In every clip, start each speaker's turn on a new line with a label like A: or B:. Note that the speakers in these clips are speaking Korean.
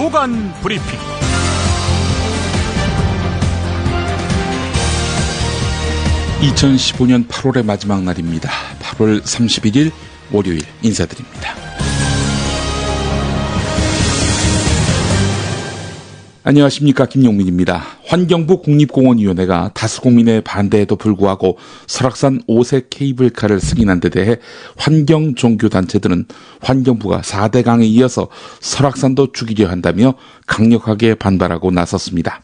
A: 주간 브리핑. (2015년 8월의) 마지막 날입니다. 8월 31일 월요일 인사드립니다. 안녕하십니까, 김용민입니다. 환경부 국립공원위원회가 다수 국민의 반대에도 불구하고 설악산 5색 케이블카를 승인한 데 대해 환경종교단체들은 환경부가 4대 강에 이어서 설악산도 죽이려 한다며 강력하게 반발하고 나섰습니다.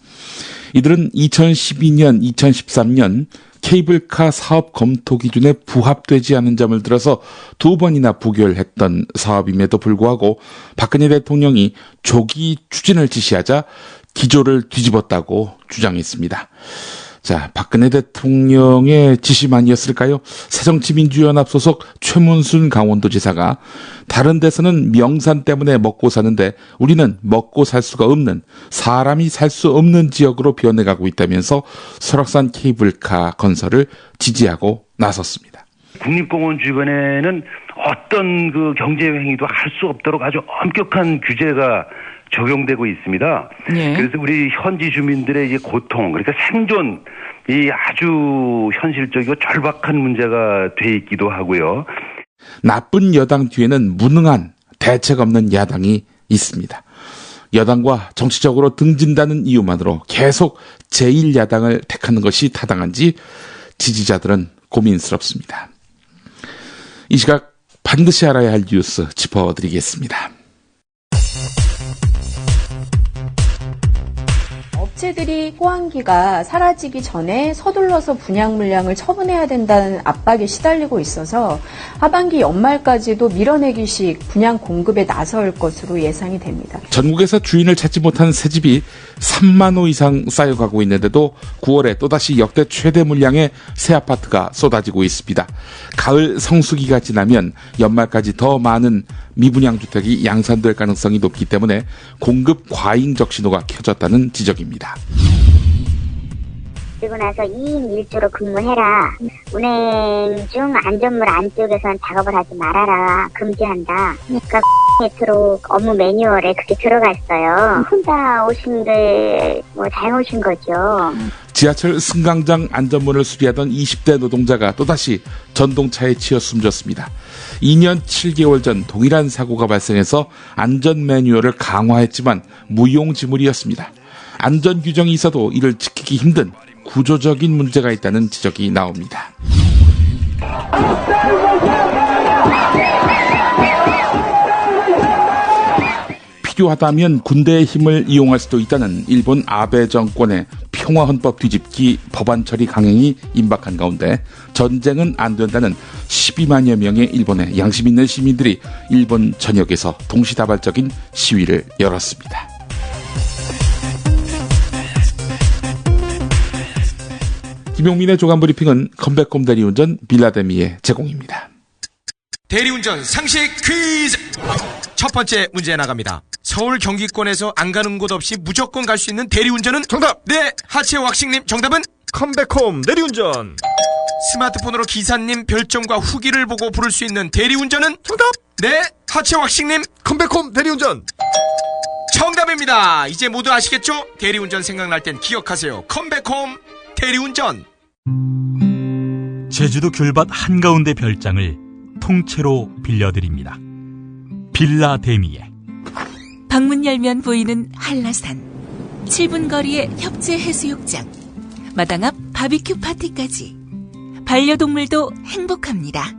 A: 이들은 2012년, 2013년 케이블카 사업 검토 기준에 부합되지 않은 점을 들어서 2번이나 부결했던 사업임에도 불구하고 박근혜 대통령이 조기 추진을 지시하자 기조를 뒤집었다고 주장했습니다. 자, 박근혜 대통령의 지시만이었을까요? 새정치민주연합 소속 최문순 강원도지사가 다른 데서는 명산 때문에 먹고 사는데 우리는 먹고 살 수가 없는, 사람이 살 수 없는 지역으로 변해가고 있다면서 설악산 케이블카 건설을 지지하고 나섰습니다.
B: 국립공원 주변에는 어떤 경제 행위도 할 수 없도록 아주 엄격한 규제가 적용되고 있습니다. 네. 그래서 우리 현지 주민들의 이제 고통, 그러니까 생존이 아주 현실적이고 절박한 문제가 돼 있기도 하고요.
A: 나쁜 여당 뒤에는 무능한, 대책 없는 야당이 있습니다. 여당과 정치적으로 등진다는 이유만으로 계속 제1야당을 택하는 것이 타당한지 지지자들은 고민스럽습니다. 이 시각 반드시 알아야 할 뉴스 짚어드리겠습니다.
C: 업체들이 호황기가 사라지기 전에 서둘러서 분양 물량을 처분해야 된다는 압박에 시달리고 있어서 하반기 연말까지도 밀어내기식 분양 공급에 나설 것으로 예상이 됩니다.
A: 전국에서 주인을 찾지 못한 새집이 3만 호 이상 쌓여가고 있는데도 9월에 또다시 역대 최대 물량의 새 아파트가 쏟아지고 있습니다. 가을 성수기가 지나면 연말까지 더 많은 미분양 주택이 양산될 가능성이 높기 때문에 공급 과잉적 신호가 켜졌다는 지적입니다.
D: 그리고 나서 2인 1조로 근무해라. 운행 중 안전물 안쪽에서는 작업을 하지 말아라. 금지한다. 그러니까 네트로 업무 매뉴얼에 그렇게 들어가 있어요. 혼자 오신 게 잘못인 거죠.
A: 지하철 승강장 안전문을 수리하던 20대 노동자가 또다시 전동차에 치여 숨졌습니다. 2년 7개월 전 동일한 사고가 발생해서 안전 매뉴얼을 강화했지만 무용지물이었습니다. 안전 규정이 있어도 이를 지키기 힘든 구조적인 문제가 있다는 지적이 나옵니다. 필요하다면 군대의 힘을 이용할 수도 있다는 일본 아베 정권의 평화헌법 뒤집기 법안 처리 강행이 임박한 가운데 전쟁은 안 된다는 12만여 명의 일본의 양심 있는 시민들이 일본 전역에서 동시다발적인 시위를 열었습니다. 김용민의 조간 브리핑은 컴백홈 대리운전 빌라데미의 제공입니다.
E: 대리운전 상식 퀴즈! 첫 번째 문제 나갑니다. 서울 경기권에서 안 가는 곳 없이 무조건 갈 수 있는 대리운전은?
F: 정답!
E: 네, 하체 왁싱님 정답은?
F: 컴백홈 대리운전.
E: 스마트폰으로 기사님 별점과 후기를 보고 부를 수 있는 대리운전은?
F: 정답!
E: 네, 하체 왁싱님
F: 컴백홈 대리운전.
E: 정답입니다. 이제 모두 아시겠죠? 대리운전 생각날 땐 기억하세요. 컴백홈 대리운전.
G: 제주도 귤밭 한가운데 별장을 통째로 빌려드립니다. 빌라데미에.
H: 방문 열면 보이는 한라산, 7분 거리의 협재 해수욕장, 마당 앞 바비큐 파티까지 반려동물도 행복합니다.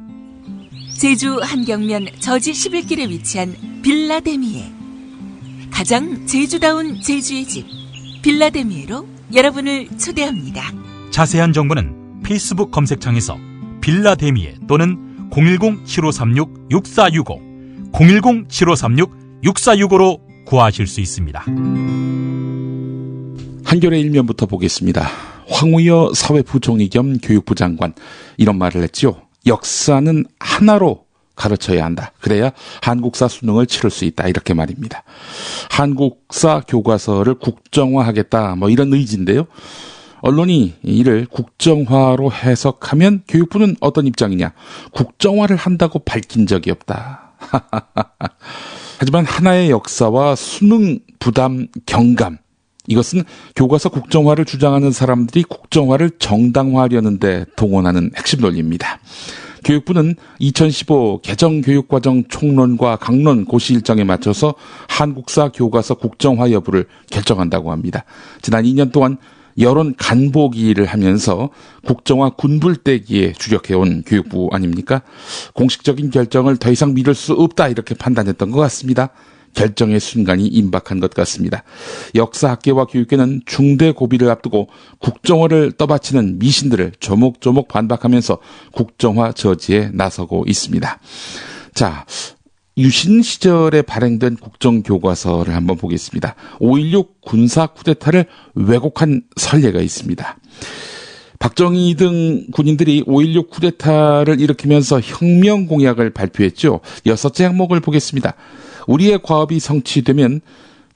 H: 제주 한경면 저지 11길에 위치한 빌라데미에, 가장 제주다운 제주의 집 빌라데미에로 여러분을 초대합니다.
G: 자세한 정보는 페이스북 검색창에서 빌라데미에 또는 010-7536-6465 010-7536-6465로 구하실 수 있습니다.
A: 한겨레 일면부터 보겠습니다. 황우여 사회부총리 겸 교육부 장관 이런 말을 했죠. 역사는 하나로 가르쳐야 한다. 그래야 한국사 수능을 치를 수 있다. 이렇게 말입니다. 한국사 교과서를 국정화하겠다. 이런 의지인데요. 언론이 이를 국정화로 해석하면 교육부는 어떤 입장이냐. 국정화를 한다고 밝힌 적이 없다. 하지만 하나의 역사와 수능 부담 경감, 이것은 교과서 국정화를 주장하는 사람들이 국정화를 정당화하려는 데 동원하는 핵심 논리입니다. 교육부는 2015 개정교육과정 총론과 강론 고시 일정에 맞춰서 한국사 교과서 국정화 여부를 결정한다고 합니다. 지난 2년 동안 여론 간보기를 하면서 국정화 군불대기에 주력해온 교육부 아닙니까? 공식적인 결정을 더 이상 미룰 수 없다 이렇게 판단했던 것 같습니다. 결정의 순간이 임박한 것 같습니다. 역사학계와 교육계는 중대 고비를 앞두고 국정화를 떠받치는 미신들을 조목조목 반박하면서 국정화 저지에 나서고 있습니다. 자, 유신 시절에 발행된 국정교과서를 한번 보겠습니다. 5.16 군사 쿠데타를 왜곡한 선례가 있습니다. 박정희 등 군인들이 5.16 쿠데타를 일으키면서 혁명 공약을 발표했죠. 6째 항목을 보겠습니다. 우리의 과업이 성취되면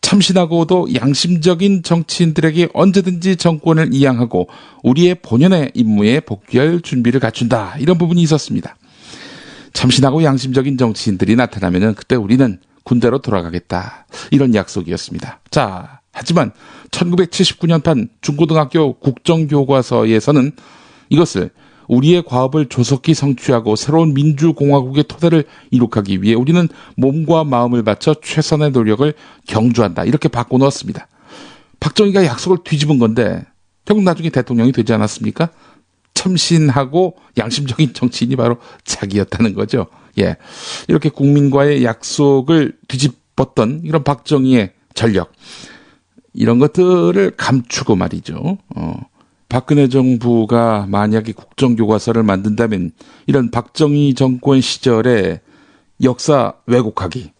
A: 참신하고도 양심적인 정치인들에게 언제든지 정권을 이양하고 우리의 본연의 임무에 복귀할 준비를 갖춘다. 이런 부분이 있었습니다. 참신하고 양심적인 정치인들이 나타나면 그때 우리는 군대로 돌아가겠다. 이런 약속이었습니다. 자, 하지만 1979년판 중고등학교 국정교과서에서는 이것을 우리의 과업을 조속히 성취하고 새로운 민주공화국의 토대를 이룩하기 위해 우리는 몸과 마음을 바쳐 최선의 노력을 경주한다. 이렇게 바꿔놓았습니다. 박정희가 약속을 뒤집은 건데 결국 나중에 대통령이 되지 않았습니까? 참신하고 양심적인 정치인이 바로 자기였다는 거죠. 예, 이렇게 국민과의 약속을 뒤집었던 이런 박정희의 전력, 이런 것들을 감추고 말이죠. 박근혜 정부가 만약에 국정교과서를 만든다면 이런 박정희 정권 시절의 역사 왜곡하기,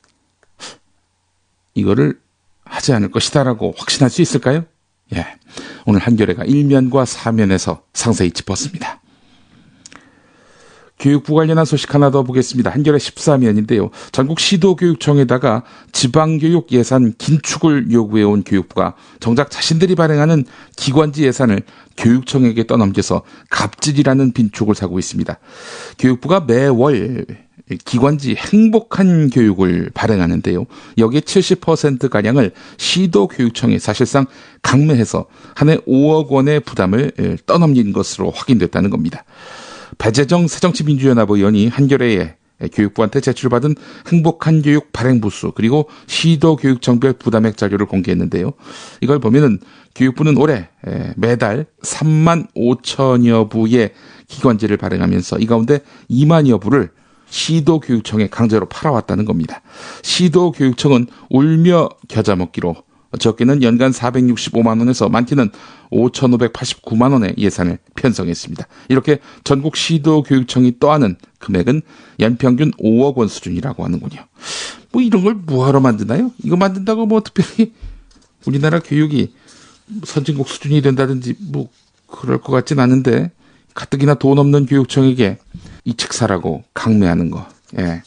A: 이거를 하지 않을 것이다라고 확신할 수 있을까요? 예, 오늘 한겨레가 1면과 4면에서 상세히 짚었습니다. 교육부 관련한 소식 하나 더 보겠습니다. 한겨레 14면인데요. 전국 시도교육청에다가 지방교육 예산 긴축을 요구해온 교육부가 정작 자신들이 발행하는 기관지 예산을 교육청에게 떠넘겨서 갑질이라는 빈축을 사고 있습니다. 교육부가 매월 기관지 행복한 교육을 발행하는데요. 여기에 70%가량을 시도교육청에 사실상 강매해서 한 해 5억 원의 부담을 떠넘긴 것으로 확인됐다는 겁니다. 배재정 새정치민주연합 의원이 한겨레에 교육부한테 제출받은 행복한 교육 발행 부수 그리고 시도교육청별 부담액 자료를 공개했는데요. 이걸 보면은 교육부는 올해 매달 3만 5천여 부의 기관지를 발행하면서 이 가운데 2만여 부를 시도교육청에 강제로 팔아왔다는 겁니다. 시도교육청은 울며 겨자 먹기로 적게는 연간 465만 원에서 많게는 5,589만 원의 예산을 편성했습니다. 이렇게 전국 시도교육청이 떠안은 금액은 연평균 5억 원 수준이라고 하는군요. 뭐 이런 걸 뭐하러 만드나요? 이거 만든다고 뭐 특별히 우리나라 교육이 선진국 수준이 된다든지 뭐 그럴 것 같진 않은데 가뜩이나 돈 없는 교육청에게 이측사라고 강매하는 거, 예,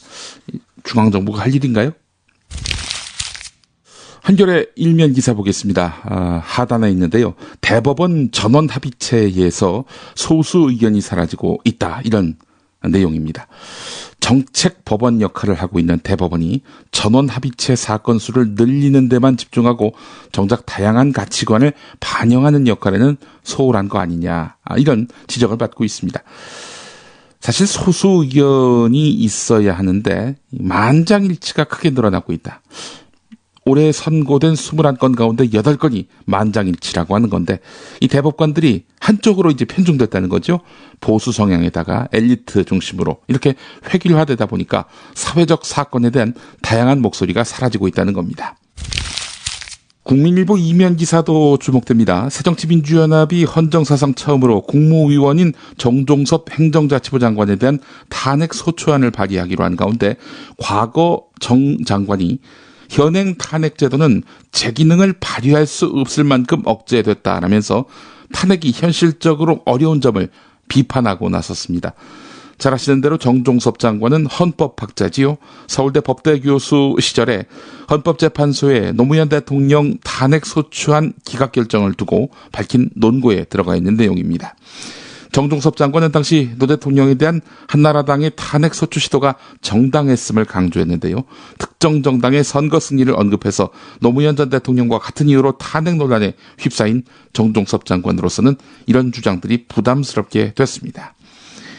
A: 중앙정부가 할 일인가요? 한겨레 1면 기사 보겠습니다. 하단에 있는데요. 대법원 전원 합의체에서 소수 의견이 사라지고 있다. 이런 내용입니다. 정책 법원 역할을 하고 있는 대법원이 전원 합의체 사건 수를 늘리는 데만 집중하고 정작 다양한 가치관을 반영하는 역할에는 소홀한 거 아니냐. 이런 지적을 받고 있습니다. 사실 소수 의견이 있어야 하는데 만장일치가 크게 늘어나고 있다. 올해 선고된 21건 가운데 8건이 만장일치라고 하는 건데 이 대법관들이 한쪽으로 이제 편중됐다는 거죠. 보수 성향에다가 엘리트 중심으로 이렇게 획일화되다 보니까 사회적 사건에 대한 다양한 목소리가 사라지고 있다는 겁니다. 국민일보 2면 기사도 주목됩니다. 새정치민주연합이 헌정사상 처음으로 국무위원인 정종섭 행정자치부 장관에 대한 탄핵 소추안을 발의하기로 한 가운데 과거 정 장관이 현행 탄핵 제도는 제 기능을 발휘할 수 없을 만큼 억제됐다라면서 탄핵이 현실적으로 어려운 점을 비판하고 나섰습니다. 잘 아시는 대로 정종섭 장관은 헌법학자지요. 서울대 법대 교수 시절에 헌법재판소에 노무현 대통령 탄핵 소추안 기각 결정을 두고 밝힌 논고에 들어가 있는 내용입니다. 정종섭 장관은 당시 노 대통령에 대한 한나라당의 탄핵 소추 시도가 정당했음을 강조했는데요. 특정 특정 정당의 선거 승리를 언급해서 노무현 전 대통령과 같은 이유로 탄핵 논란에 휩싸인 정종섭 장관으로서는 이런 주장들이 부담스럽게 됐습니다.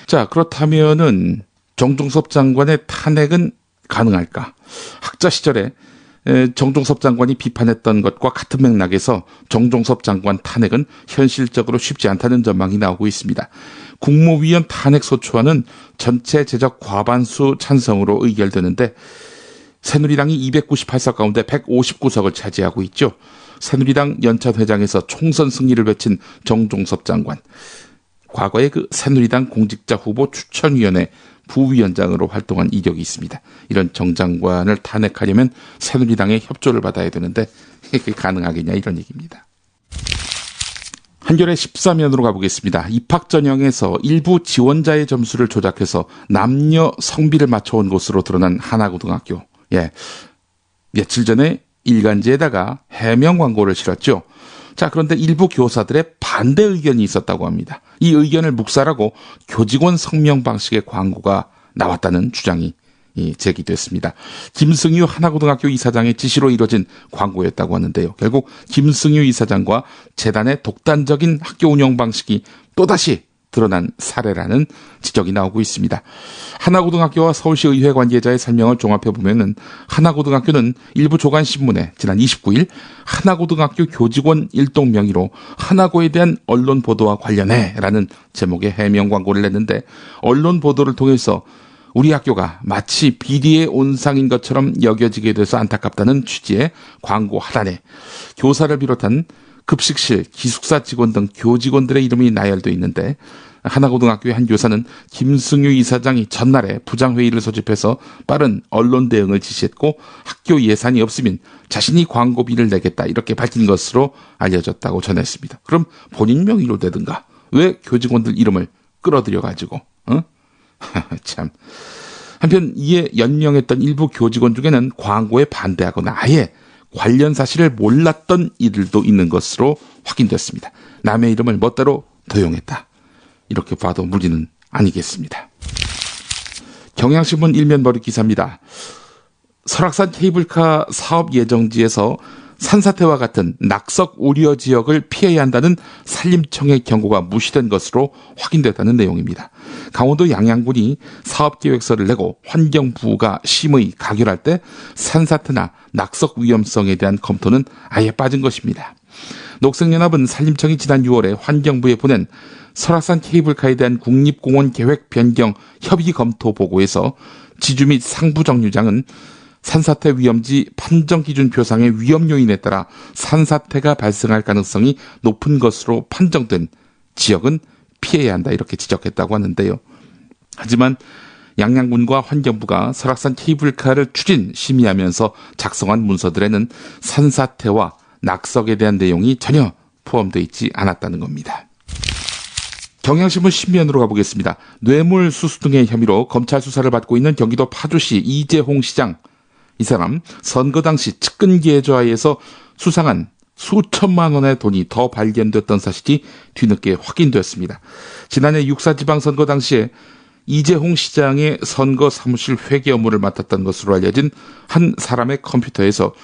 A: 자, 그렇다면은 정종섭 장관의 탄핵은 가능할까? 학자 시절에 정종섭 장관이 비판했던 것과 같은 맥락에서 정종섭 장관 탄핵은 현실적으로 쉽지 않다는 전망이 나오고 있습니다. 국무위원 탄핵소추안은 전체 제적 과반수 찬성으로 의결되는데 새누리당이 298석 가운데 159석을 차지하고 있죠. 새누리당 연찬회장에서 총선 승리를 외친 정종섭 장관. 과거에 그 새누리당 공직자 후보 추천위원회 부위원장으로 활동한 이력이 있습니다. 이런 정 장관을 탄핵하려면 새누리당의 협조를 받아야 되는데 그게 가능하겠냐 이런 얘기입니다. 한겨레 13면으로 가보겠습니다. 입학 전형에서 일부 지원자의 점수를 조작해서 남녀 성비를 맞춰온 것으로 드러난 하나고등학교. 며칠 전에 일간지에다가 해명 광고를 실었죠. 자, 그런데 일부 교사들의 반대 의견이 있었다고 합니다. 이 의견을 묵살하고 교직원 성명 방식의 광고가 나왔다는 주장이 제기됐습니다. 김승유 하나고등학교 이사장의 지시로 이뤄진 광고였다고 하는데요. 결국 김승유 이사장과 재단의 독단적인 학교 운영 방식이 또다시 드러난 사례라는 지적이 나오고 있습니다. 하나고등학교와 서울시 의회 관계자의 설명을 종합해보면 하나고등학교는 일부 조간신문에 지난 29일 하나고등학교 교직원 일동 명의로 하나고에 대한 언론 보도와 관련해 라는 제목의 해명 광고를 냈는데 언론 보도를 통해서 우리 학교가 마치 비리의 온상인 것처럼 여겨지게 돼서 안타깝다는 취지의 광고 하단에 교사를 비롯한 급식실, 기숙사 직원 등 교직원들의 이름이 나열되어 있는데 하나고등학교의 한 교사는 김승유 이사장이 전날에 부장회의를 소집해서 빠른 언론 대응을 지시했고 학교 예산이 없으면 자신이 광고비를 내겠다 이렇게 밝힌 것으로 알려졌다고 전했습니다. 그럼 본인 명의로 내든가 왜 교직원들 이름을 끌어들여가지고 참. 한편 이에 연명했던 일부 교직원 중에는 광고에 반대하거나 아예 관련 사실을 몰랐던 이들도 있는 것으로 확인됐습니다. 남의 이름을 멋대로 도용했다. 이렇게 봐도 무리는 아니겠습니다. 경향신문 일면 머리 기사입니다. 설악산 케이블카 사업 예정지에서 산사태와 같은 낙석 우려 지역을 피해야 한다는 산림청의 경고가 무시된 것으로 확인됐다는 내용입니다. 강원도 양양군이 사업계획서를 내고 환경부가 심의 가결할 때 산사태나 낙석 위험성에 대한 검토는 아예 빠진 것입니다. 녹색연합은 산림청이 지난 6월에 환경부에 보낸 설악산 케이블카에 대한 국립공원 계획 변경 협의 검토 보고에서 지주 및 상부 정류장은 산사태 위험지 판정 기준 표상의 위험 요인에 따라 산사태가 발생할 가능성이 높은 것으로 판정된 지역은 피해야 한다 이렇게 지적했다고 하는데요. 하지만 양양군과 환경부가 설악산 케이블카를 추진 심의하면서 작성한 문서들에는 산사태와 낙석에 대한 내용이 전혀 포함되어 있지 않았다는 겁니다. 경향신문 신면으로 가보겠습니다. 뇌물수수 등의 혐의로 검찰 수사를 받고 있는 경기도 파주시 이재홍 시장. 이 사람 선거 당시 측근 계좌에서 수상한 수천만 원의 돈이 더 발견됐던 사실이 뒤늦게 확인됐습니다. 지난해 육사지방선거 당시에 이재홍 시장의 선거 사무실 회계 업무를 맡았던 것으로 알려진 한 사람의 컴퓨터에서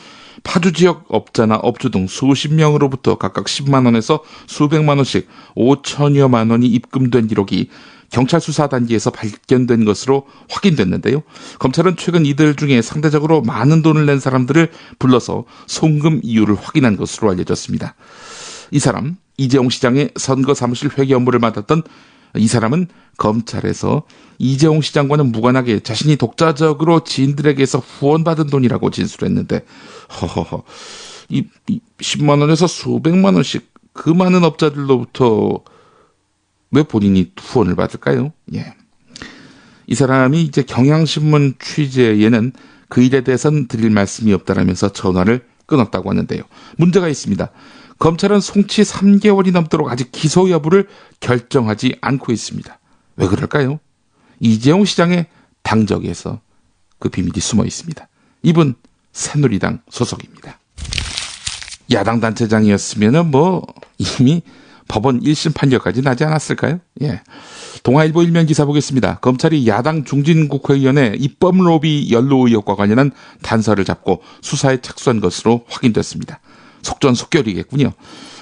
A: 파주 지역 업자나 업주 등 수십 명으로부터 각각 10만 원에서 수백만 원씩 5천여만 원이 입금된 기록이 경찰 수사 단계에서 발견된 것으로 확인됐는데요. 검찰은 최근 이들 중에 상대적으로 많은 돈을 낸 사람들을 불러서 송금 이유를 확인한 것으로 알려졌습니다. 이 사람, 이재홍 시장의 선거 사무실 회계 업무를 맡았던 이 사람은 검찰에서 이재홍 시장과는 무관하게 자신이 독자적으로 지인들에게서 후원받은 돈이라고 진술했는데 이 10만 원에서 수백만 원씩 그 많은 업자들로부터 왜 본인이 후원을 받을까요? 이 사람이 이제 경향신문 취재에는 그 일에 대해서는 드릴 말씀이 없다라면서 전화를 끊었다고 하는데요. 문제가 있습니다. 검찰은 송치 3개월이 넘도록 아직 기소 여부를 결정하지 않고 있습니다. 왜 그럴까요? 이재홍 시장의 당적에서 그 비밀이 숨어 있습니다. 이분 새누리당 소속입니다. 야당 단체장이었으면 이미 법원 1심 판결까지 나지 않았을까요? 예. 동아일보 일면 기사 보겠습니다. 검찰이 야당 중진국회의원의 입법 로비 연루 의혹과 관련한 단서를 잡고 수사에 착수한 것으로 확인됐습니다. 속전속결이겠군요.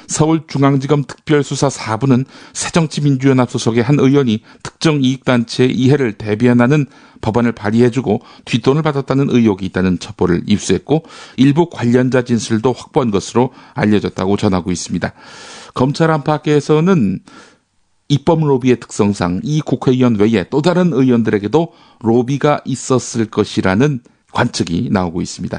A: 서울중앙지검 특별수사 4부는 새정치민주연합 소속의 한 의원이 특정 이익단체의 이해를 대변하는 법안을 발의해주고 뒷돈을 받았다는 의혹이 있다는 첩보를 입수했고 일부 관련자 진술도 확보한 것으로 알려졌다고 전하고 있습니다. 검찰 안팎에서는 입법 로비의 특성상 이 국회의원 외에 또 다른 의원들에게도 로비가 있었을 것이라는 관측이 나오고 있습니다.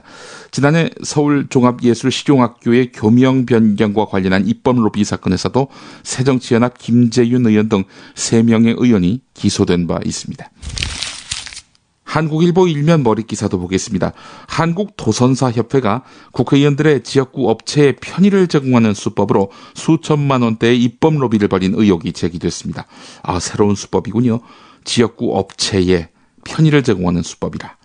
A: 지난해 서울종합예술실용학교의 교명 변경과 관련한 입법 로비 사건에서도 새정치연합 김재윤 의원 등 3명의 의원이 기소된 바 있습니다. 한국일보 일면 머릿기사도 보겠습니다. 한국도선사협회가 국회의원들의 지역구 업체에 편의를 제공하는 수법으로 수천만 원대의 입법 로비를 벌인 의혹이 제기됐습니다. 새로운 수법이군요. 지역구 업체에 편의를 제공하는 수법이라.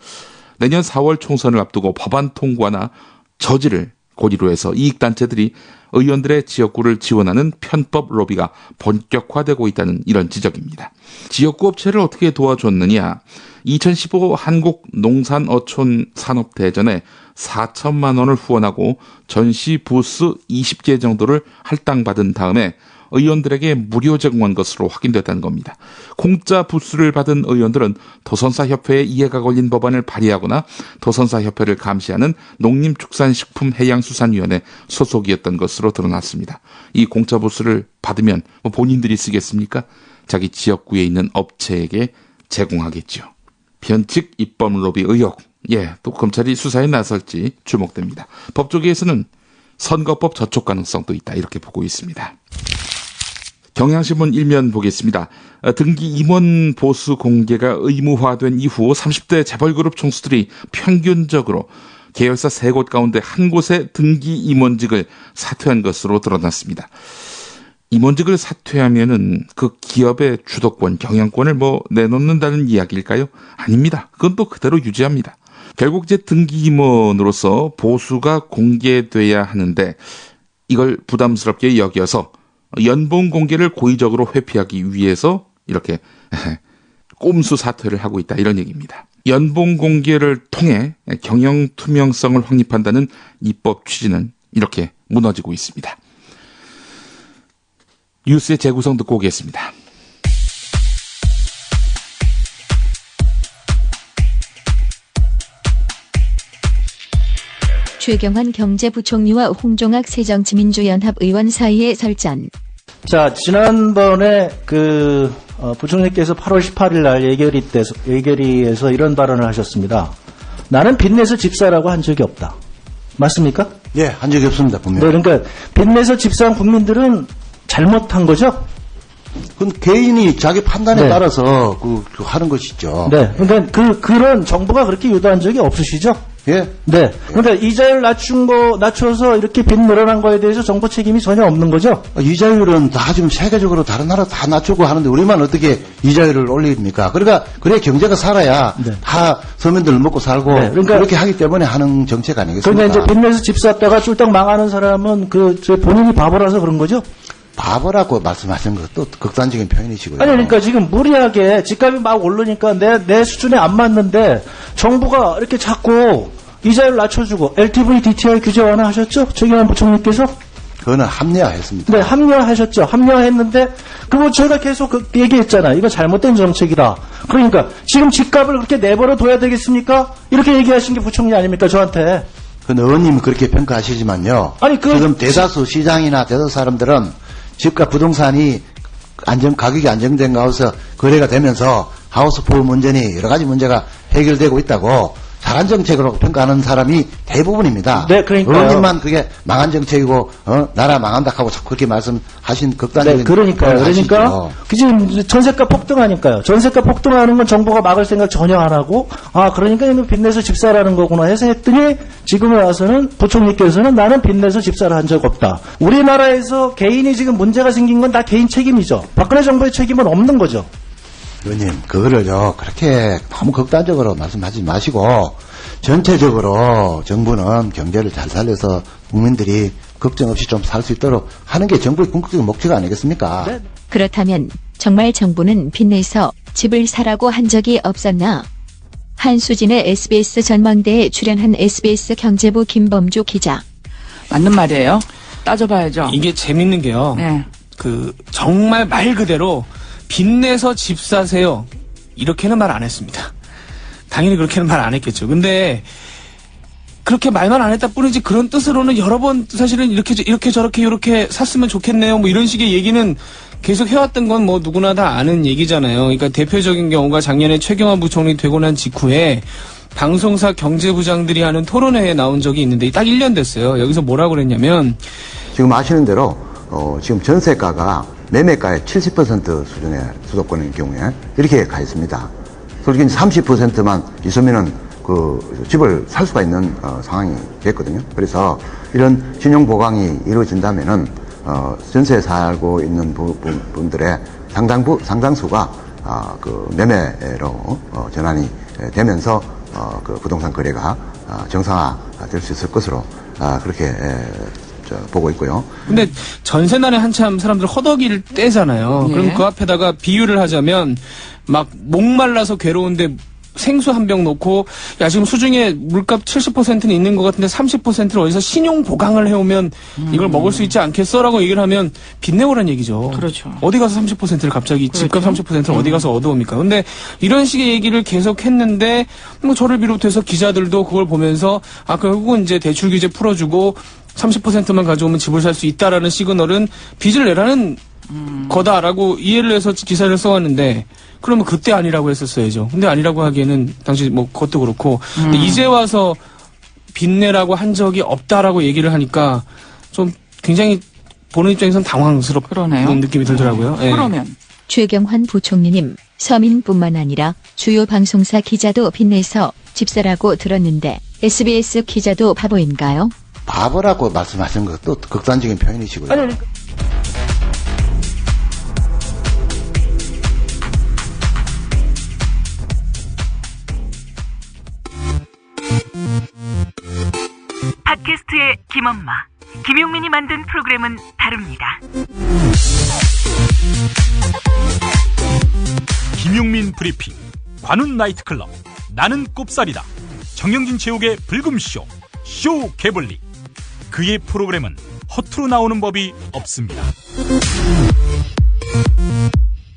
A: 내년 4월 총선을 앞두고 법안 통과나 저지를 고리로 해서 이익단체들이 의원들의 지역구를 지원하는 편법 로비가 본격화되고 있다는 이런 지적입니다. 지역구 업체를 어떻게 도와줬느냐. 2015 한국농산어촌산업대전에 4천만 원을 후원하고 전시 부스 20개 정도를 할당받은 다음에 의원들에게 무료 제공한 것으로 확인됐다는 겁니다. 공짜 부스를 받은 의원들은 도선사협회에 이해가 걸린 법안을 발의하거나 도선사협회를 감시하는 농림축산식품해양수산위원회 소속이었던 것으로 드러났습니다. 이 공짜 부스를 받으면 본인들이 쓰겠습니까? 자기 지역구에 있는 업체에게 제공하겠죠. 변칙 입법 로비 의혹. 또 검찰이 수사에 나설지 주목됩니다. 법조계에서는 선거법 저촉 가능성도 있다 이렇게 보고 있습니다. 경향신문 일면 보겠습니다. 등기 임원 보수 공개가 의무화된 이후 30대 재벌그룹 총수들이 평균적으로 계열사 3곳 가운데 한 곳의 등기 임원직을 사퇴한 것으로 드러났습니다. 임원직을 사퇴하면은 그 기업의 주도권, 경영권을 내놓는다는 이야기일까요? 아닙니다. 그건 또 그대로 유지합니다. 결국 이제 등기 임원으로서 보수가 공개돼야 하는데 이걸 부담스럽게 여겨서 연봉 공개를 고의적으로 회피하기 위해서 이렇게 꼼수 사퇴를 하고 있다 이런 얘기입니다. 연봉 공개를 통해 경영 투명성을 확립한다는 입법 취지는 이렇게 무너지고 있습니다. 뉴스의 재구성 듣고 오겠습니다.
I: 최경환 경제부총리와 홍종학 새정치민주연합 의원 사이의 설전.
J: 자, 지난번에 부총리께서 8월 18일 날 예결위에서 이런 발언을 하셨습니다. 나는 빚내서 집사라고 한 적이 없다. 맞습니까?
K: 예, 한 적이 없습니다, 분명히.
J: 네, 그러니까 빚내서 집사한 국민들은 잘못한 거죠?
K: 그건 개인이 자기 판단에 따라서 하는 것이죠.
J: 네, 그러니까 그런 정부가 그렇게 유도한 적이 없으시죠?
K: 예.
J: 네. 그러니까 이자율 낮춰서 이렇게 빚 늘어난 거에 대해서 정부 책임이 전혀 없는 거죠?
K: 이자율은 다 지금 세계적으로 다른 나라 다 낮추고 하는데 우리만 어떻게 이자율을 올립니까? 그러니까 그래 경제가 살아야 다 서민들 먹고 살고 그러니까 그렇게 하기 때문에 하는 정책 아니겠습니까?
J: 그러니까 이제 빚내서 집 샀다가 쫄딱 망하는 사람은 본인이 바보라서 그런 거죠?
K: 바보라고 말씀하시는 것도 극단적인 표현이시고요.
J: 아니, 그러니까 지금 무리하게 집값이 막 오르니까 내 수준에 안 맞는데 정부가 이렇게 자꾸 이자율 낮춰주고 LTV, DTI 규제 완화하셨죠? 최경환 부총리께서?
K: 그거는 합리화했습니다.
J: 네, 합리화하셨죠. 합리화했는데 그거 저희가 계속 얘기했잖아요. 이거 잘못된 정책이다. 그러니까 지금 집값을 그렇게 내버려 둬야 되겠습니까? 이렇게 얘기하신 게 부총리 아닙니까? 저한테.
K: 근데 의원님은 그렇게 평가하시지만요.
J: 아니,
K: 지금 대다수 시장이나 대다수 사람들은 집값 부동산이 가격이 안정된 가운데서 거래가 되면서 하우스포 문제니 여러 가지 문제가 해결되고 있다고 잘한 정책으로 평가하는 사람이 대부분입니다.
J: 네, 그러니까요.
K: 의원님만 그게 망한 정책이고 나라 망한다 하고 자꾸 그렇게 말씀하신 극단적인.
J: 네, 그러니까요. 그러니까 지금 전세가 폭등하니까요. 전세가 폭등하는 건 정부가 막을 생각 전혀 안 하고 그러니까 이거 빚내서 집사라는 거구나 해서 했더니 지금에 와서는 부총리께서는 나는 빚내서 집사를 한 적 없다. 우리나라에서 개인이 지금 문제가 생긴 건 다 개인 책임이죠. 박근혜 정부의 책임은 없는 거죠.
K: 의원님, 그거를요, 그렇게 너무 극단적으로 말씀하지 마시고, 전체적으로 정부는 경제를 잘 살려서 국민들이 걱정 없이 좀 살 수 있도록 하는 게 정부의 궁극적인 목적 아니겠습니까?
J: 네.
I: 그렇다면 정말 정부는 빚내서 집을 사라고 한 적이 없었나? 한수진의 SBS 전망대에 출연한 SBS 경제부 김범주 기자.
L: 맞는 말이에요. 따져봐야죠.
M: 이게 재밌는 게요.
L: 네.
M: 정말 말 그대로 빚내서 집 사세요. 이렇게는 말 안 했습니다. 당연히 그렇게는 말 안 했겠죠. 근데 그렇게 말만 안 했다 뿐이지 그런 뜻으로는 여러 번 사실은 이렇게 저렇게 샀으면 좋겠네요. 뭐 이런 식의 얘기는 계속 해왔던 건 뭐 누구나 다 아는 얘기잖아요. 그러니까 대표적인 경우가 작년에 최경환 부총리 되고 난 직후에 방송사 경제부장들이 하는 토론회에 나온 적이 있는데 딱 1년 됐어요. 여기서 뭐라고 그랬냐면
K: 지금 아시는 대로 지금 전세가가 매매가의 70% 수준의 수도권의 경우에 이렇게 가 있습니다. 솔직히 30%만 있으면은 집을 살 수가 있는 상황이 됐거든요. 그래서 이런 신용 보강이 이루어진다면은 전세에 살고 있는 분들의 상당수가 매매로 전환이 되면서 부동산 거래가 정상화될 수 있을 것으로 그렇게 보고 있고요.
M: 근데 전세난에 한참 사람들 허덕일 때잖아요.
L: 예.
M: 그럼 그 앞에다가 비유를 하자면 막 목말라서 괴로운데 생수 한 병 놓고 야 지금 수중에 물값 70%는 있는 것 같은데 30%를 어디서 신용 보강을 해오면 이걸 먹을 수 있지 않겠어라고 얘기를 하면 빚내오란 얘기죠.
L: 그렇죠.
M: 어디 가서 30%를 갑자기 집값 30%를 어디 가서 얻어옵니까? 근데 이런 식의 얘기를 계속 했는데 뭐 저를 비롯해서 기자들도 그걸 보면서 결국은 이제 대출 규제 풀어주고 30%만 가져오면 집을 살 수 있다라는 시그널은 빚을 내라는 거다라고 이해를 해서 기사를 써왔는데 그러면 그때 아니라고 했었어야죠. 근데 아니라고 하기에는 당시 뭐 그것도 그렇고 근데 이제 와서 빚내라고 한 적이 없다라고 얘기를 하니까 좀 굉장히 보는 입장에서는 당황스럽은
L: 그러네요.
M: 느낌이 들더라고요. 예.
L: 그러면
I: 최경환 부총리님, 서민뿐만 아니라 주요 방송사 기자도 빚내서 집사라고 들었는데 SBS 기자도 바보인가요?
K: 바보라고 말씀하시는 것도 극단적인 표현이시고요.
J: 아니.
H: 팟캐스트의 김엄마, 김용민이 만든 프로그램은 다릅니다.
G: 김용민 브리핑, 관훈 나이트클럽, 나는 꼽살이다, 정영진 체육의 불금쇼, 쇼 개블리. 그의 프로그램은 허투루 나오는 법이 없습니다.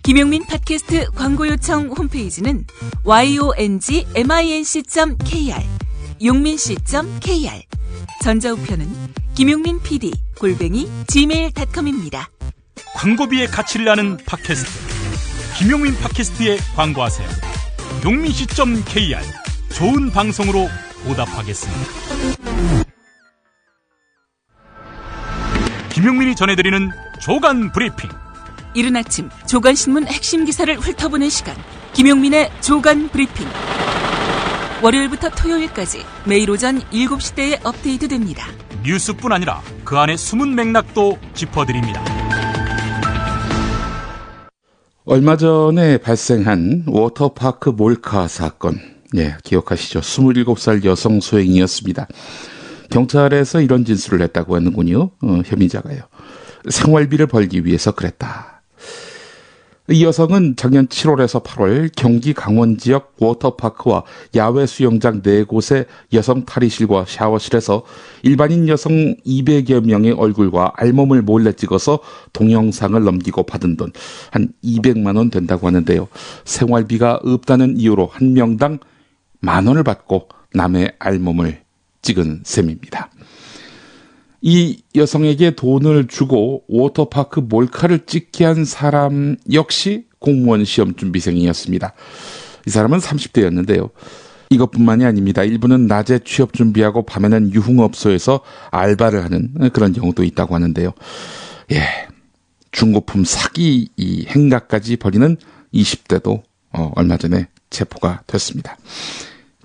H: 김용민 팟캐스트 광고 요청 홈페이지는 yongminc.kr, 용민c.kr. 전자우편은 김용민 PD @gmail.com입니다.
G: 광고비의 가치를 아는 팟캐스트, 김용민 팟캐스트에 광고하세요. 용민c.kr. 좋은 방송으로 보답하겠습니다. 김용민이 전해드리는 조간 브리핑.
H: 이른 아침 조간신문 핵심 기사를 훑어보는 시간, 김용민의 조간 브리핑. 월요일부터 토요일까지 매일 오전 7시대에 업데이트됩니다.
G: 뉴스뿐 아니라 그 안에 숨은 맥락도 짚어드립니다.
A: 얼마 전에 발생한 워터파크 몰카 사건, 기억하시죠? 27살 여성 소행이었습니다. 경찰에서 이런 진술을 했다고 하는군요. 혐의자가요. 생활비를 벌기 위해서 그랬다. 이 여성은 작년 7월에서 8월 경기 강원 지역 워터파크와 야외 수영장 4곳의 여성 탈의실과 샤워실에서 일반인 여성 200여 명의 얼굴과 알몸을 몰래 찍어서 동영상을 넘기고 받은 돈 한 200만 원 된다고 하는데요. 생활비가 없다는 이유로 한 명당 10,000원을 받고 남의 알몸을 찍은 셈입니다. 이 여성에게 돈을 주고 워터파크 몰카를 찍게 한 사람 역시 공무원 시험 준비생이었습니다. 이 사람은 30대였는데요. 이것뿐만이 아닙니다. 일부는 낮에 취업 준비하고 밤에는 유흥업소에서 알바를 하는 그런 경우도 있다고 하는데요. 중고품 사기 이 행각까지 벌이는 20대도 얼마 전에 체포가 됐습니다.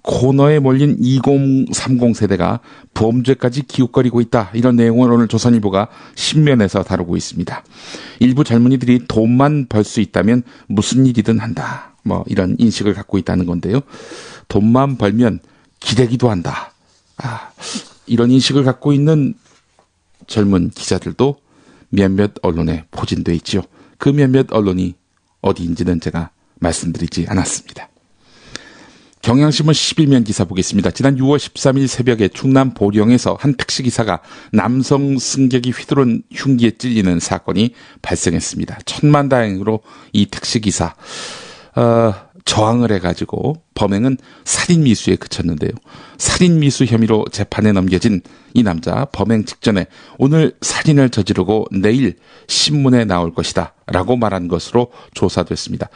A: 코너에 몰린 2030 세대가 범죄까지 기웃거리고 있다. 이런 내용을 오늘 조선일보가 신면에서 다루고 있습니다. 일부 젊은이들이 돈만 벌 수 있다면 무슨 일이든 한다. 이런 인식을 갖고 있다는 건데요. 돈만 벌면 기대기도 한다. 이런 인식을 갖고 있는 젊은 기자들도 몇몇 언론에 포진돼 있지요. 그 몇몇 언론이 어디인지는 제가 말씀드리지 않았습니다. 경향신문 11면 기사 보겠습니다. 지난 6월 13일 새벽에 충남 보령에서 한 택시기사가 남성 승객이 휘두른 흉기에 찔리는 사건이 발생했습니다. 천만다행으로 이 택시기사 저항을 해가지고 범행은 살인미수에 그쳤는데요. 살인미수 혐의로 재판에 넘겨진 이 남자, 범행 직전에 오늘 살인을 저지르고 내일 신문에 나올 것이다 라고 말한 것으로 조사됐습니다.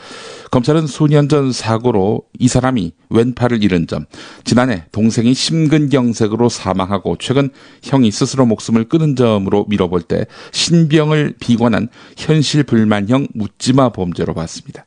A: 검찰은 수년 전 사고로 이 사람이 왼팔을 잃은 점, 지난해 동생이 심근경색으로 사망하고 최근 형이 스스로 목숨을 끊은 점으로 미뤄볼 때 신병을 비관한 현실불만형 묻지마 범죄로 봤습니다.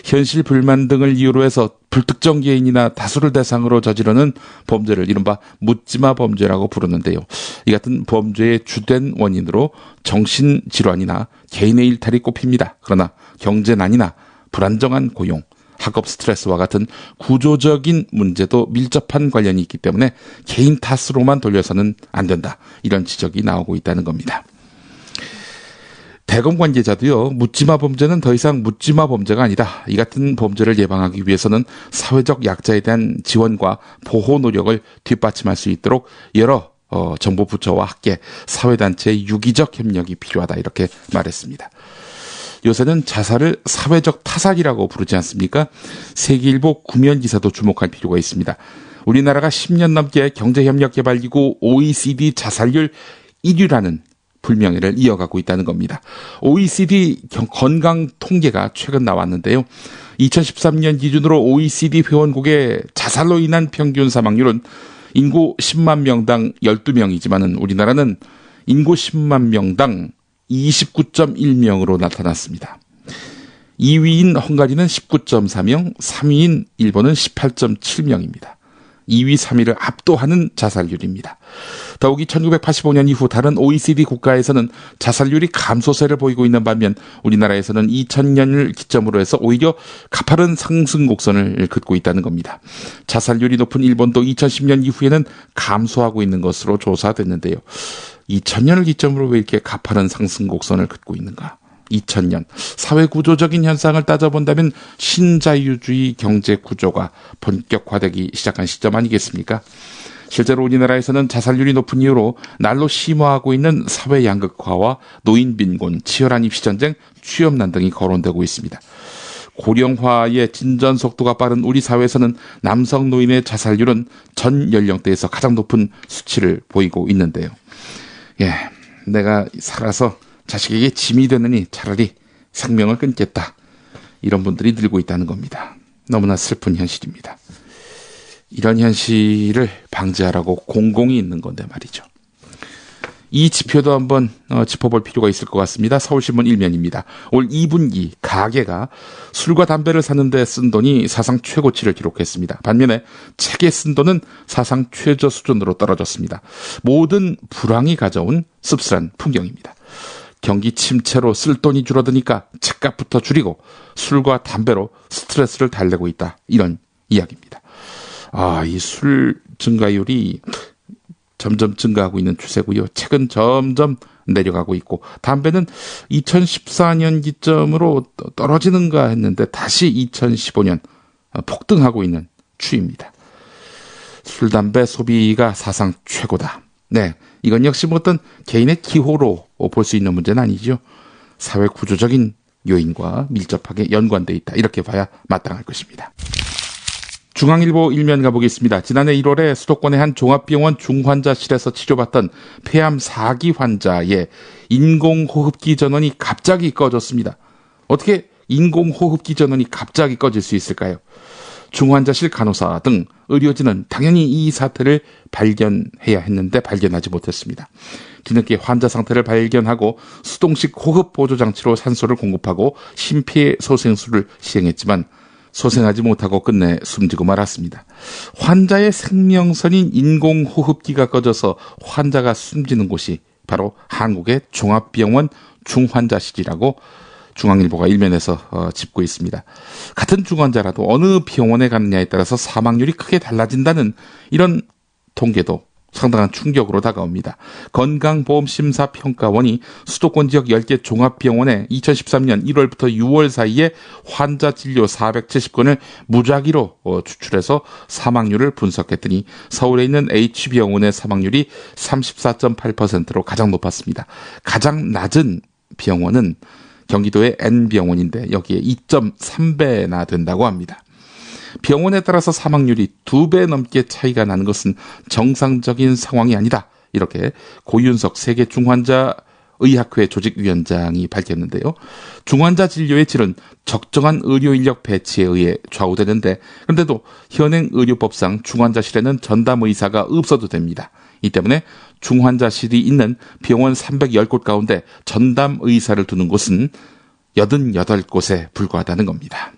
A: 현실 불만 등을 이유로 해서 불특정 개인이나 다수를 대상으로 저지르는 범죄를 이른바 묻지마 범죄라고 부르는데요. 이 같은 범죄의 주된 원인으로 정신질환이나 개인의 일탈이 꼽힙니다. 그러나 경제난이나 불안정한 고용, 학업 스트레스와 같은 구조적인 문제도 밀접한 관련이 있기 때문에 개인 탓으로만 돌려서는 안 된다. 이런 지적이 나오고 있다는 겁니다. 대검 관계자도요, 묻지마 범죄는 더 이상 묻지마 범죄가 아니다. 이 같은 범죄를 예방하기 위해서는 사회적 약자에 대한 지원과 보호 노력을 뒷받침할 수 있도록 여러 정부 부처와 학계, 사회단체의 유기적 협력이 필요하다. 이렇게 말했습니다. 요새는 자살을 사회적 타살이라고 부르지 않습니까? 세계일보 구면 기사도 주목할 필요가 있습니다. 우리나라가 10년 넘게 경제협력개발기구 OECD 자살률 1위라는 불명예를 이어가고 있다는 겁니다. OECD 건강 통계가 최근 나왔는데요. 2013년 기준으로 OECD 회원국의 자살로 인한 평균 사망률은 인구 10만 명당 12명이지만 우리나라는 인구 10만 명당 29.1명으로 나타났습니다. 2위인 헝가리는 19.4명, 3위인 일본은 18.7명입니다. 2위, 3위를 압도하는 자살률입니다. 더욱이 1985년 이후 다른 OECD 국가에서는 자살률이 감소세를 보이고 있는 반면 우리나라에서는 2000년을 기점으로 해서 오히려 가파른 상승 곡선을 긋고 있다는 겁니다. 자살률이 높은 일본도 2010년 이후에는 감소하고 있는 것으로 조사됐는데요. 2000년을 기점으로 왜 이렇게 가파른 상승 곡선을 긋고 있는가? 2000년 사회구조적인 현상을 따져본다면 신자유주의 경제구조가 본격화되기 시작한 시점 아니겠습니까? 실제로 우리나라에서는 자살률이 높은 이유로 날로 심화하고 있는 사회 양극화와 노인 빈곤, 치열한 입시전쟁, 취업난 등이 거론되고 있습니다. 고령화의 진전 속도가 빠른 우리 사회에서는 남성 노인의 자살률은 전 연령대에서 가장 높은 수치를 보이고 있는데요. 내가 살아서 자식에게 짐이 되느니 차라리 생명을 끊겠다. 이런 분들이 늘고 있다는 겁니다. 너무나 슬픈 현실입니다. 이런 현실을 방지하라고 공공이 있는 건데 말이죠. 이 지표도 한번 짚어볼 필요가 있을 것 같습니다. 서울신문 1면입니다. 올 2분기 가계가 술과 담배를 사는데 쓴 돈이 사상 최고치를 기록했습니다. 반면에 책에 쓴 돈은 사상 최저 수준으로 떨어졌습니다. 모든 불황이 가져온 씁쓸한 풍경입니다. 경기 침체로 쓸 돈이 줄어드니까 책값부터 줄이고 술과 담배로 스트레스를 달래고 있다. 이런 이야기입니다. 이 술 증가율이 점점 증가하고 있는 추세고요. 책은 점점 내려가고 있고 담배는 2014년 기점으로 떨어지는가 했는데 다시 2015년 폭등하고 있는 추입니다. 술, 담배 소비가 사상 최고다. 네, 이건 역시 어떤 개인의 기호로 볼 수 있는 문제는 아니죠. 사회 구조적인 요인과 밀접하게 연관돼 있다. 이렇게 봐야 마땅할 것입니다. 중앙일보 1면 가보겠습니다. 지난해 1월에 수도권의 한 종합병원 중환자실에서 치료받던 폐암 4기 환자의 인공호흡기 전원이 갑자기 꺼졌습니다. 어떻게 인공호흡기 전원이 갑자기 꺼질 수 있을까요? 중환자실 간호사 등 의료진은 당연히 이 사태를 발견해야 했는데 발견하지 못했습니다. 뒤늦게 환자 상태를 발견하고 수동식 호흡 보조 장치로 산소를 공급하고 심폐소생술을 시행했지만 소생하지 못하고 끝내 숨지고 말았습니다. 환자의 생명선인 인공호흡기가 꺼져서 환자가 숨지는 곳이 바로 한국의 종합병원 중환자실이라고 중앙일보가 1면에서 짚고 있습니다. 같은 중환자라도 어느 병원에 가느냐에 따라서 사망률이 크게 달라진다는 이런 통계도 상당한 충격으로 다가옵니다. 건강보험심사평가원이 수도권 지역 10개 종합병원에 2013년 1월부터 6월 사이에 환자 진료 470건을 무작위로 추출해서 사망률을 분석했더니 서울에 있는 H병원의 사망률이 34.8%로 가장 높았습니다. 가장 낮은 병원은 경기도의 N병원인데 여기에 2.3배나 된다고 합니다. 병원에 따라서 사망률이 2배 넘게 차이가 나는 것은 정상적인 상황이 아니다. 이렇게 고윤석 세계 중환자 의학회 조직위원장이 밝혔는데요. 중환자 진료의 질은 적정한 의료 인력 배치에 의해 좌우되는데 그런데도 현행 의료법상 중환자실에는 전담 의사가 없어도 됩니다. 이 때문에 중환자실이 있는 병원 310곳 가운데 전담 의사를 두는 곳은 88곳에 불과하다는 겁니다.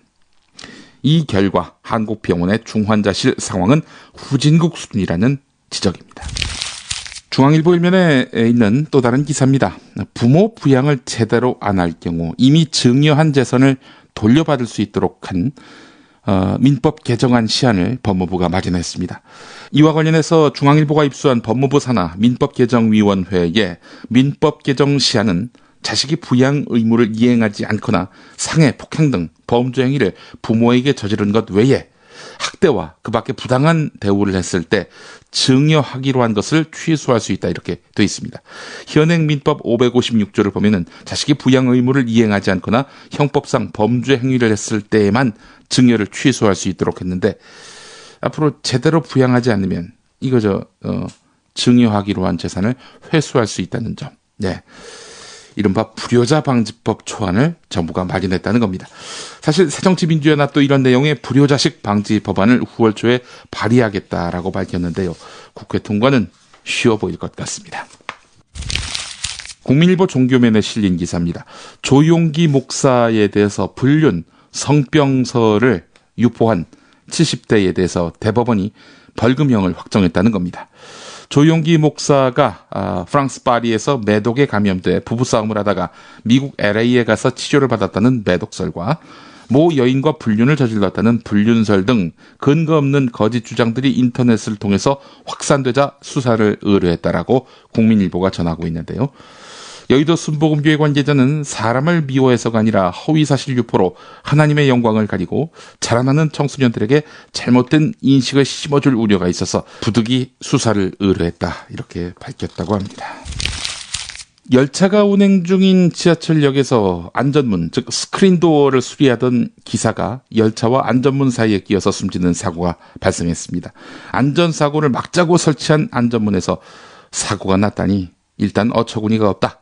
A: 이 결과 한국병원의 중환자실 상황은 후진국 수준이라는 지적입니다. 중앙일보 일면에 있는 또 다른 기사입니다. 부모 부양을 제대로 안 할 경우 이미 증여한 재산을 돌려받을 수 있도록 한 민법 개정안 시안을 법무부가 마련했습니다. 이와 관련해서 중앙일보가 입수한 법무부 산하 민법개정위원회의 민법 개정 시안은 자식이 부양 의무를 이행하지 않거나 상해, 폭행 등 범죄 행위를 부모에게 저지른 것 외에 학대와 그 밖에 부당한 대우를 했을 때 증여하기로 한 것을 취소할 수 있다 이렇게 되어 있습니다. 현행 민법 556조를 보면은 자식이 부양 의무를 이행하지 않거나 형법상 범죄 행위를 했을 때에만 증여를 취소할 수 있도록 했는데 앞으로 제대로 부양하지 않으면 증여하기로 한 재산을 회수할 수 있다는 점. 네. 이른바 불효자 방지법 초안을 정부가 마련했다는 겁니다. 사실 새정치민주연합도 이런 내용의 불효자식 방지 법안을 9월 초에 발의하겠다라고 밝혔는데요. 국회 통과는 쉬워 보일 것 같습니다. 국민일보 종교면에 실린 기사입니다. 조용기 목사에 대해서 불륜, 성병설을 유포한 70대에 대해서 대법원이 벌금형을 확정했다는 겁니다. 조용기 목사가 프랑스 파리에서 매독에 감염돼 부부싸움을 하다가 미국 LA에 가서 치료를 받았다는 매독설과 모 여인과 불륜을 저질렀다는 불륜설 등 근거 없는 거짓 주장들이 인터넷을 통해서 확산되자 수사를 의뢰했다라고 국민일보가 전하고 있는데요. 여의도 순복음교회 관계자는 사람을 미워해서가 아니라 허위사실 유포로 하나님의 영광을 가리고 자라나는 청소년들에게 잘못된 인식을 심어줄 우려가 있어서 부득이 수사를 의뢰했다 이렇게 밝혔다고 합니다. 열차가 운행 중인 지하철역에서 안전문, 즉 스크린도어를 수리하던 기사가 열차와 안전문 사이에 끼어서 숨지는 사고가 발생했습니다. 안전사고를 막자고 설치한 안전문에서 사고가 났다니 일단 어처구니가 없다.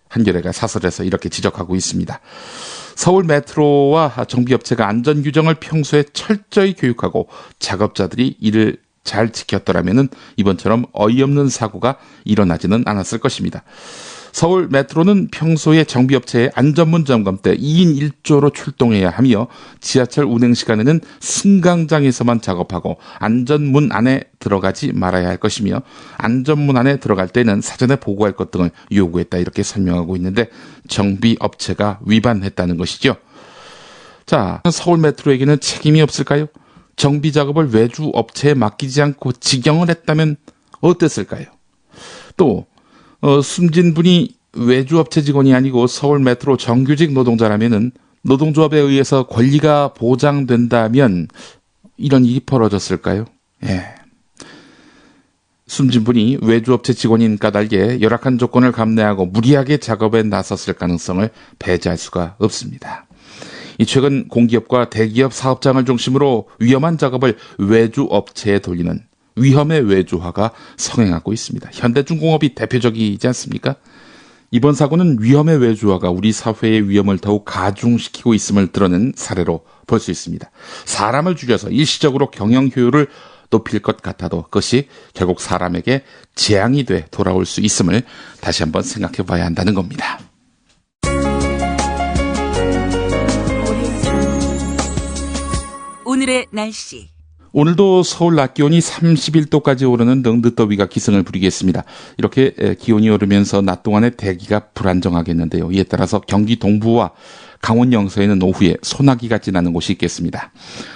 A: 한겨레가 사설에서 이렇게 지적하고 있습니다. 서울 메트로와 정비업체가 안전규정을 평소에 철저히 교육하고 작업자들이 이를 잘 지켰더라면 이번처럼 어이없는 사고가 일어나지는 않았을 것입니다. 서울 메트로는 평소에 정비업체의 안전문 점검 때 2인 1조로 출동해야 하며 지하철 운행 시간에는 승강장에서만 작업하고 안전문 안에 들어가지 말아야 할 것이며 안전문 안에 들어갈 때는 사전에 보고할 것 등을 요구했다 이렇게 설명하고 있는데 정비업체가 위반했다는 것이죠. 자, 서울 메트로에게는 책임이 없을까요? 정비 작업을 외주 업체에 맡기지 않고 직영을 했다면 어땠을까요? 또 숨진 분이 외주업체 직원이 아니고 서울 메트로 정규직 노동자라면은 노동조합에 의해서 권리가 보장된다면 이런 일이 벌어졌을까요? 예. 숨진 분이 외주업체 직원인 까닭에 열악한 조건을 감내하고 무리하게 작업에 나섰을 가능성을 배제할 수가 없습니다. 최근 공기업과 대기업 사업장을 중심으로 위험한 작업을 외주업체에 돌리는 위험의 외주화가 성행하고 있습니다. 현대중공업이 대표적이지 않습니까? 이번 사고는 위험의 외주화가 우리 사회의 위험을 더욱 가중시키고 있음을 드러낸 사례로 볼 수 있습니다. 사람을 줄여서 일시적으로 경영 효율을 높일 것 같아도 그것이 결국 사람에게 재앙이 돼 돌아올 수 있음을 다시 한번 생각해 봐야 한다는 겁니다.
H: 오늘의 날씨.
A: 오늘도 서울 낮 기온이 31도까지 오르는 등 늦더위가 기승을 부리겠습니다. 이렇게 기온이 오르면서 낮 동안에 대기가 불안정하겠는데요. 이에 따라서 경기 동부와 강원 영서에는 오후에 소나기가 지나는 곳이 있겠습니다.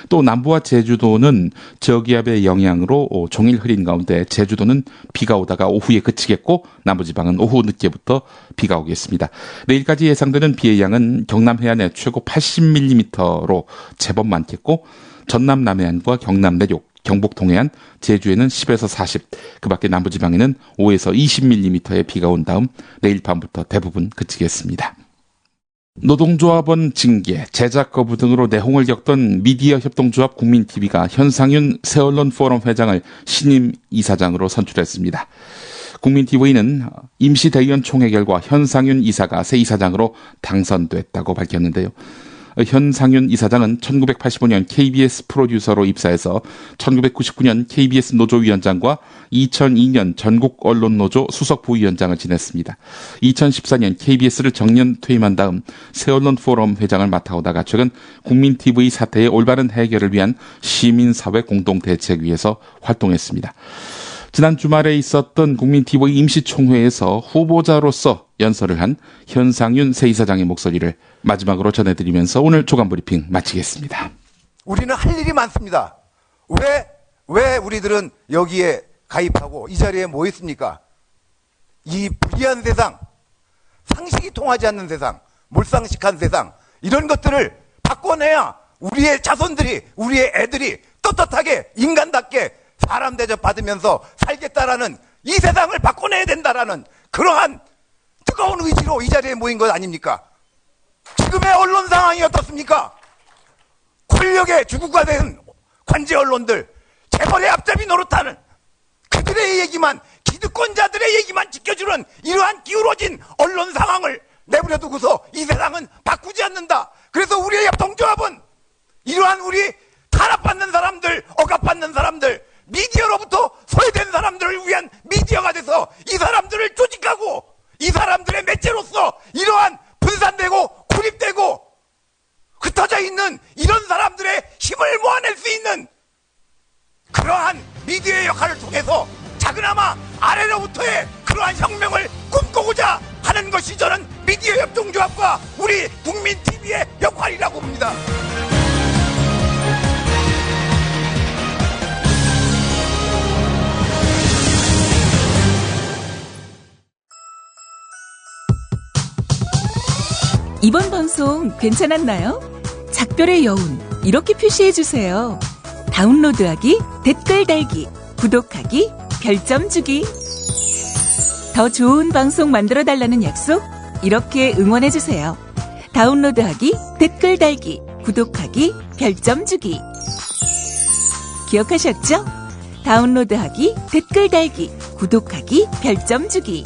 A: 또 남부와 제주도는 저기압의 영향으로 종일 흐린 가운데 제주도는 비가 오다가 오후에 그치겠고 남부지방은 오후 늦게부터 비가 오겠습니다. 내일까지 예상되는 비의 양은 경남 해안에 최고 80mm로 제법 많겠고 전남 남해안과 경남 내륙, 경북 동해안, 제주에는 10에서 40, 그 밖에 남부지방에는 5에서 20mm의 비가 온 다음 내일 밤부터 대부분 그치겠습니다. 노동조합원 징계, 제작 거부 등으로 내홍을 겪던 미디어 협동조합 국민TV가 현상윤 새언론 포럼 회장을 신임 이사장으로 선출했습니다. 국민TV는 임시 대의원 총회 결과 현상윤 이사가 새 이사장으로 당선됐다고 밝혔는데요. 현상윤 이사장은 1985년 KBS 프로듀서로 입사해서 1999년 KBS 노조위원장과 2002년 전국언론노조 수석부위원장을 지냈습니다. 2014년 KBS를 정년 퇴임한 다음 새언론포럼 회장을 맡아오다가 최근 국민TV 사태의 올바른 해결을 위한 시민사회 공동대책위에서 활동했습니다. 지난 주말에 있었던 국민TV 임시총회에서 후보자로서 연설을 한 현상윤 새 이사장의 목소리를 마지막으로 전해드리면서 오늘 조간브리핑 마치겠습니다.
N: 우리는 할 일이 많습니다. 왜 우리들은 여기에 가입하고 이 자리에 모였습니까? 이 불의한 세상, 상식이 통하지 않는 세상, 몰상식한 세상, 이런 것들을 바꿔내야 우리의 자손들이, 우리의 애들이 떳떳하게 인간답게 사람 대접 받으면서 살겠다라는, 이 세상을 바꿔내야 된다라는 그러한 뜨거운 의지로 이 자리에 모인 것 아닙니까? 지금의 언론 상황이 어떻습니까? 권력의 주구가 된 관제 언론들, 재벌의 앞잡이 노릇하는 그들의 얘기만, 기득권자들의 얘기만 지켜주는 이러한 기울어진 언론 상황을 내버려두고서 이 세상은 바꾸지 않는다. 그래서 우리의 협동조합은 이러한 우리 탄압받는 사람들, 억압받는 사람들, 미디어로부터 소외된 사람들을 위한 미디어가 돼서 이 사람들을 조직하고 이 사람들의 매체로서 이러한 분산되고 고립되고 흩어져 있는 이런 사람들의 힘을 모아낼 수 있는 그러한 미디어의 역할을 통해서 작은아마 아래로부터의 그러한 혁명을 꿈꾸고자 하는 것이 저는 미디어 협동조합과 우리 국민TV의 역할이라고 봅니다.
H: 이번 방송 괜찮았나요? 작별의 여운 이렇게 표시해주세요. 다운로드하기, 댓글 달기, 구독하기, 별점 주기. 더 좋은 방송 만들어달라는 약속 이렇게 응원해주세요. 다운로드하기, 댓글 달기, 구독하기, 별점 주기. 기억하셨죠? 다운로드하기, 댓글 달기, 구독하기, 별점 주기.